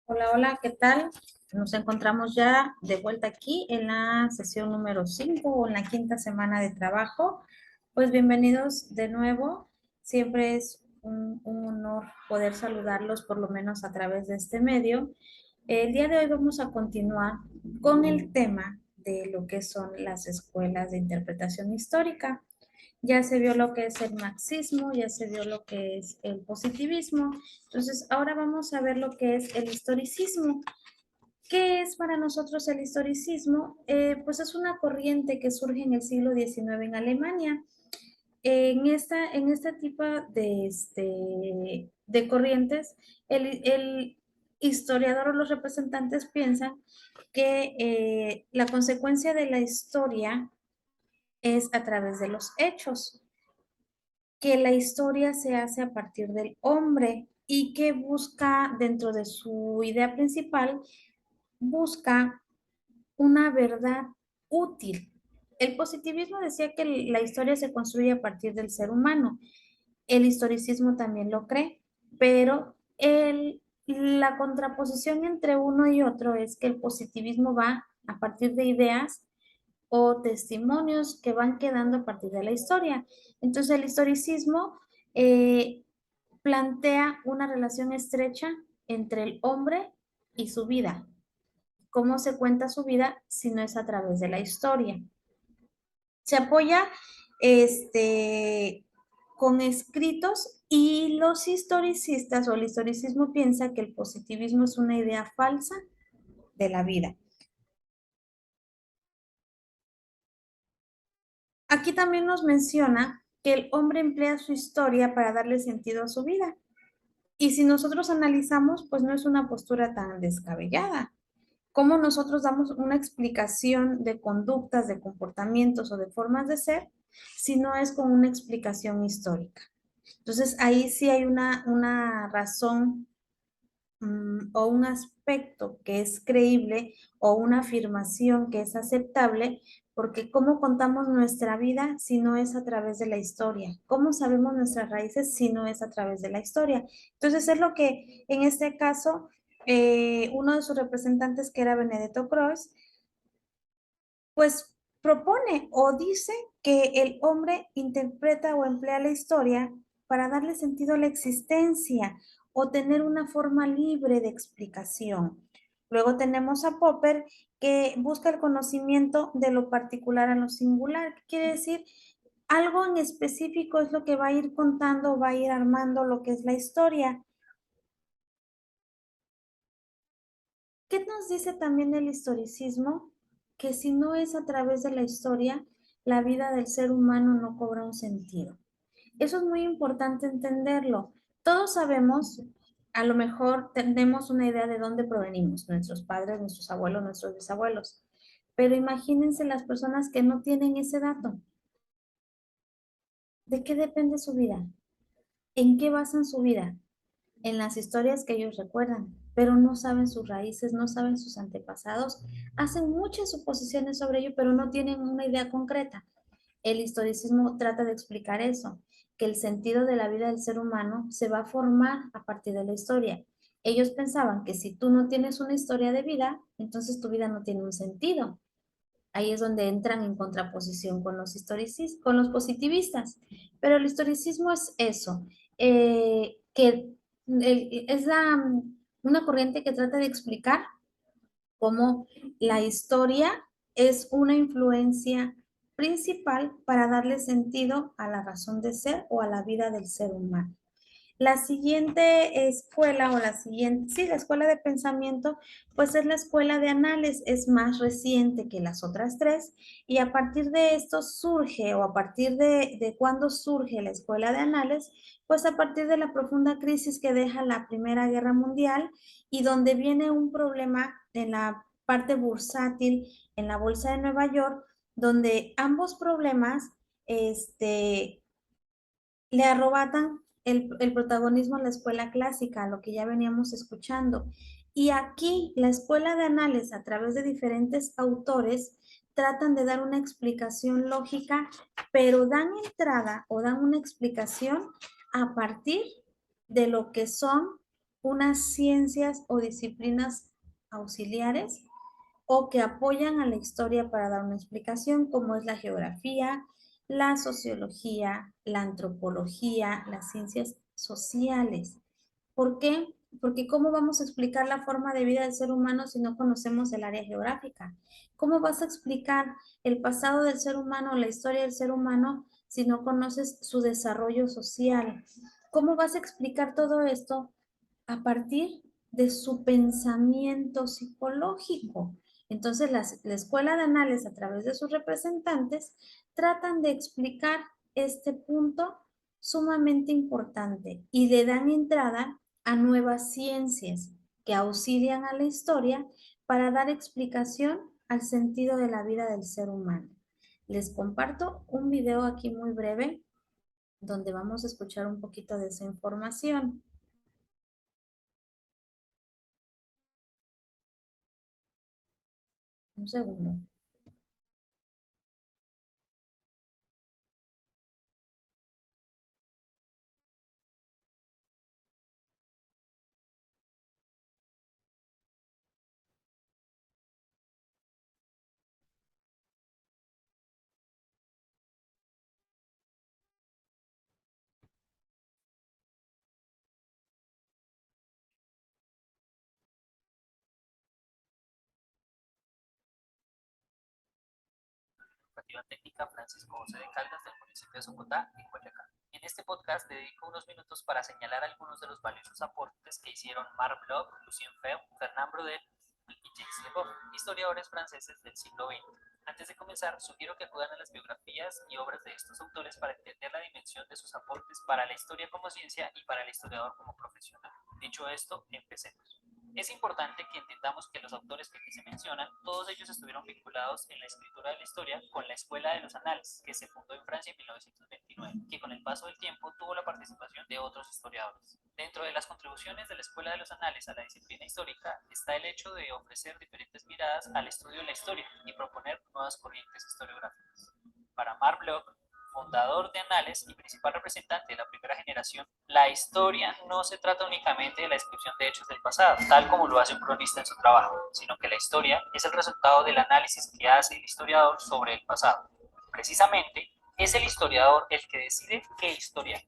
Hola, hola, ¿qué tal? Nos encontramos ya de vuelta aquí en la sesión número 5 o en la quinta semana de trabajo. Pues bienvenidos de nuevo. Siempre es un honor poder saludarlos por lo menos a través de este medio. El día de hoy vamos a continuar con el tema de lo que son las escuelas de interpretación histórica. Ya se vio lo que es el marxismo, ya se vio lo que es el positivismo. Entonces, ahora vamos a ver lo que es el historicismo. ¿Qué es para nosotros el historicismo? Pues es una corriente que surge en el siglo XIX en Alemania. En este tipo de corrientes, el historiador o los representantes piensan que la consecuencia de la historia es a través de los hechos, que la historia se hace a partir del hombre y que busca, dentro de su idea principal, busca una verdad útil. El positivismo decía que la historia se construye a partir del ser humano. El historicismo también lo cree, pero la contraposición entre uno y otro es que el positivismo va a partir de ideas o testimonios que van quedando a partir de la historia. Entonces el historicismo eh, plantea una relación estrecha entre el hombre y su vida. ¿Cómo se cuenta su vida si no es a través de la historia? Se apoya este, con escritos y los historicistas o el historicismo piensa que el positivismo es una idea falsa de la vida. Aquí también nos menciona que el hombre emplea su historia para darle sentido a su vida. Y si nosotros analizamos, pues no es una postura tan descabellada. ¿Cómo nosotros damos una explicación de conductas, de comportamientos o de formas de ser si no es con una explicación histórica? Entonces, ahí sí hay una razón o un aspecto que es creíble o una afirmación que es aceptable, porque ¿cómo contamos nuestra vida si no es a través de la historia? ¿Cómo sabemos nuestras raíces si no es a través de la historia? Entonces es lo que en este caso uno de sus representantes, que era Benedetto Croce, pues propone o dice que el hombre interpreta o emplea la historia para darle sentido a la existencia o tener una forma libre de explicación. Luego tenemos a Popper, que busca el conocimiento de lo particular a lo singular. ¿Qué quiere decir? Algo en específico es lo que va a ir contando, va a ir armando lo que es la historia. ¿Qué nos dice también el historicismo? Que si no es a través de la historia, la vida del ser humano no cobra un sentido. Eso es muy importante entenderlo. Todos sabemos, a lo mejor tenemos una idea de dónde provenimos, nuestros padres, nuestros abuelos, nuestros bisabuelos, pero imagínense las personas que no tienen ese dato. ¿De qué depende su vida? ¿En qué basan su vida? En las historias que ellos recuerdan, pero no saben sus raíces, no saben sus antepasados, hacen muchas suposiciones sobre ello, pero no tienen una idea concreta. El historicismo trata de explicar eso, que el sentido de la vida del ser humano se va a formar a partir de la historia. Ellos pensaban que si tú no tienes una historia de vida, entonces tu vida no tiene un sentido. Ahí es donde entran en contraposición con los con los positivistas. Pero el historicismo es eso, que es una corriente que trata de explicar cómo la historia es una influencia principal para darle sentido a la razón de ser o a la vida del ser humano. La siguiente escuela o la siguiente, sí, la escuela de pensamiento, pues es la escuela de Anales, es más reciente que las otras tres y a partir de esto surge o a partir de cuándo surge la escuela de Anales, pues a partir de la profunda crisis que deja la Primera Guerra Mundial y donde viene un problema en la parte bursátil, en la Bolsa de Nueva York, donde ambos problemas, le arrebatan el protagonismo a la escuela clásica, a lo que ya veníamos escuchando. Y aquí la escuela de análisis, a través de diferentes autores, tratan de dar una explicación lógica, pero dan entrada o dan una explicación a partir de lo que son unas ciencias o disciplinas auxiliares o que apoyan a la historia para dar una explicación, como es la geografía, la sociología, la antropología, las ciencias sociales. ¿Por qué? Porque ¿cómo vamos a explicar la forma de vida del ser humano si no conocemos el área geográfica? ¿Cómo vas a explicar el pasado del ser humano, la historia del ser humano, si no conoces su desarrollo social? ¿Cómo vas a explicar todo esto a partir de su pensamiento psicológico? Entonces, la escuela de análisis, a través de sus representantes, tratan de explicar este punto sumamente importante y le dan entrada a nuevas ciencias que auxilian a la historia para dar explicación al sentido de la vida del ser humano. Les comparto un video aquí muy breve donde vamos a escuchar un poquito de esa información. Un segundo. Educativa Técnica Francisco José de Caldas del municipio de Socotá, en Boyacá. En este podcast dedico unos minutos para señalar algunos de los valiosos aportes que hicieron Marc Bloch, Lucien Febvre, Fernand Braudel y Jacques Le Goff, historiadores franceses del siglo XX. Antes de comenzar, sugiero que acudan a las biografías y obras de estos autores para entender la dimensión de sus aportes para la historia como ciencia y para el historiador como profesional. Dicho esto, empecemos. Es importante que entendamos que los autores que aquí se mencionan, todos ellos estuvieron vinculados en la escritura de la historia con la Escuela de los Anales, que se fundó en Francia en 1929, que con el paso del tiempo tuvo la participación de otros historiadores. Dentro de las contribuciones de la Escuela de los Anales a la disciplina histórica está el hecho de ofrecer diferentes miradas al estudio de la historia y proponer nuevas corrientes historiográficas. Para Marc Bloch, fundador de Anales y principal representante de la primera generación, la historia no se trata únicamente de la descripción de hechos del pasado, tal como lo hace un cronista en su trabajo, sino que la historia es el resultado del análisis que hace el historiador sobre el pasado. Precisamente, es el historiador el que decide qué historia.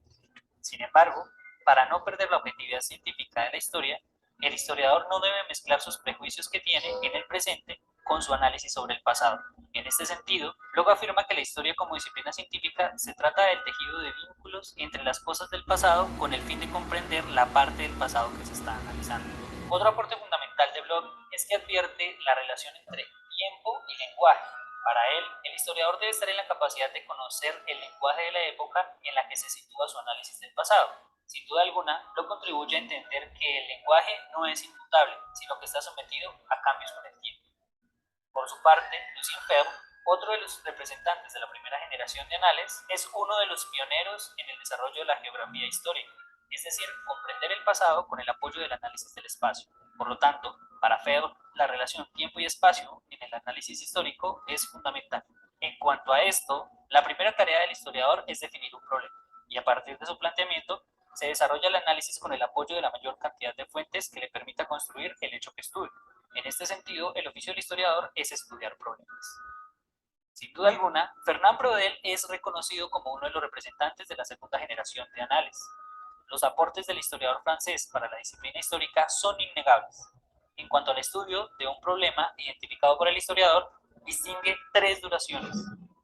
Sin embargo, para no perder la objetividad científica de la historia, el historiador no debe mezclar sus prejuicios que tiene en el presente con su análisis sobre el pasado. En este sentido, luego afirma que la historia como disciplina científica se trata del tejido de vínculos entre las cosas del pasado con el fin de comprender la parte del pasado que se está analizando. Otro aporte fundamental de Bloch es que advierte la relación entre tiempo y lenguaje. Para él, el historiador debe estar en la capacidad de conocer el lenguaje de la época en la que se sitúa su análisis del pasado. Sin duda alguna, lo contribuye a entender que el lenguaje no es inmutable, sino que está sometido a cambios con el tiempo. Por su parte, Lucien Febvre, otro de los representantes de la primera generación de Anales, es uno de los pioneros en el desarrollo de la geografía histórica, es decir, comprender el pasado con el apoyo del análisis del espacio. Por lo tanto, para Febvre, la relación tiempo y espacio en el análisis histórico es fundamental. En cuanto a esto, la primera tarea del historiador es definir un problema, y a partir de su planteamiento, se desarrolla el análisis con el apoyo de la mayor cantidad de fuentes que le permita construir el hecho que estudia. En este sentido, el oficio del historiador es estudiar problemas. Sin duda alguna, Fernand Braudel es reconocido como uno de los representantes de la segunda generación de análisis. Los aportes del historiador francés para la disciplina histórica son innegables. En cuanto al estudio de un problema identificado por el historiador, distingue tres duraciones.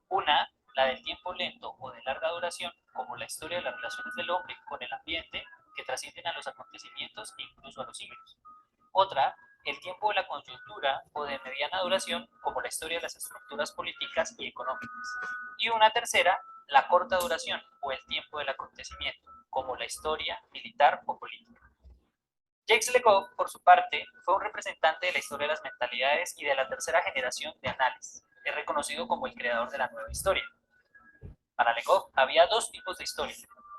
Una, la del tiempo lento o de larga duración, como la historia de las relaciones del hombre con el ambiente, que trascienden a los acontecimientos e incluso a los siglos. Otra, el tiempo de la coyuntura o de mediana duración, como la historia de las estructuras políticas y económicas. Y una tercera, la corta duración o el tiempo del acontecimiento, como la historia militar o política. Jacques Le Goff, por su parte, fue un representante de la historia de las mentalidades y de la tercera generación de análisis. Es reconocido como el creador de la nueva historia. Para Le Goff había dos tipos de historia.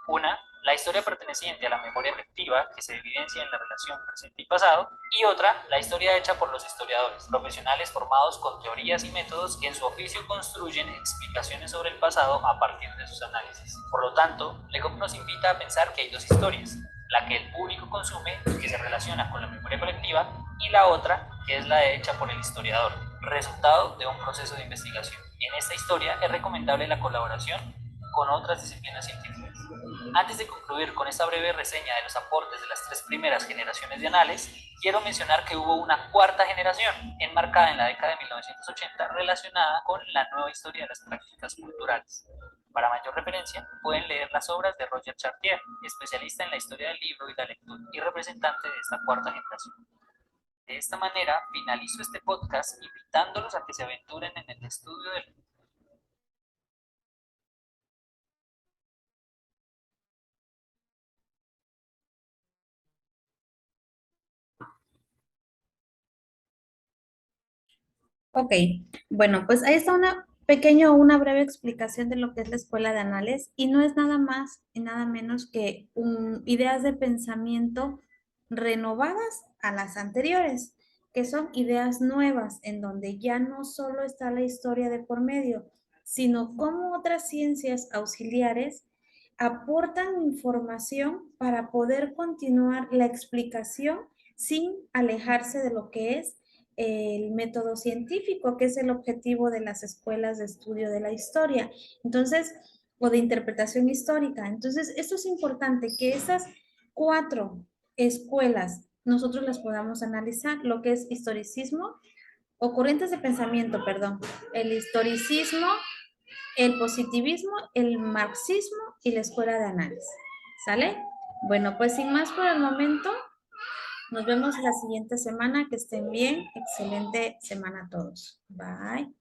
Una, la historia perteneciente a la memoria efectiva, que se evidencia en la relación presente y pasado, y otra, la historia hecha por los historiadores, profesionales formados con teorías y métodos que en su oficio construyen explicaciones sobre el pasado a partir de sus análisis. Por lo tanto, Le Goff nos invita a pensar que hay dos historias, la que el público consume, que se relaciona con la memoria colectiva, y la otra, que es la hecha por el historiador, resultado de un proceso de investigación. En esta historia es recomendable la colaboración con otras disciplinas científicas. Antes de concluir con esta breve reseña de los aportes de las tres primeras generaciones de anales, quiero mencionar que hubo una cuarta generación, enmarcada en la década de 1980, relacionada con la nueva historia de las prácticas culturales. Para mayor referencia, pueden leer las obras de Roger Chartier, especialista en la historia del libro y la lectura, y representante de esta cuarta generación. De esta manera, finalizo este podcast invitándolos a que se aventuren en el estudio del... Ok, bueno, pues ahí está una breve explicación de lo que es la escuela de anales y no es nada más y nada menos que ideas de pensamiento renovadas a las anteriores, que son ideas nuevas en donde ya no solo está la historia de por medio, sino cómo otras ciencias auxiliares aportan información para poder continuar la explicación sin alejarse de lo que es el método científico, que es el objetivo de las escuelas de estudio de la historia. Entonces, o de interpretación histórica. Entonces, esto es importante, que esas cuatro escuelas nosotros las podamos analizar, lo que es historicismo, o corrientes de pensamiento, perdón, el historicismo, el positivismo, el marxismo y la escuela de análisis. ¿Sale? Bueno, pues sin más por el momento, nos vemos la siguiente semana. Que estén bien. Excelente semana a todos. Bye.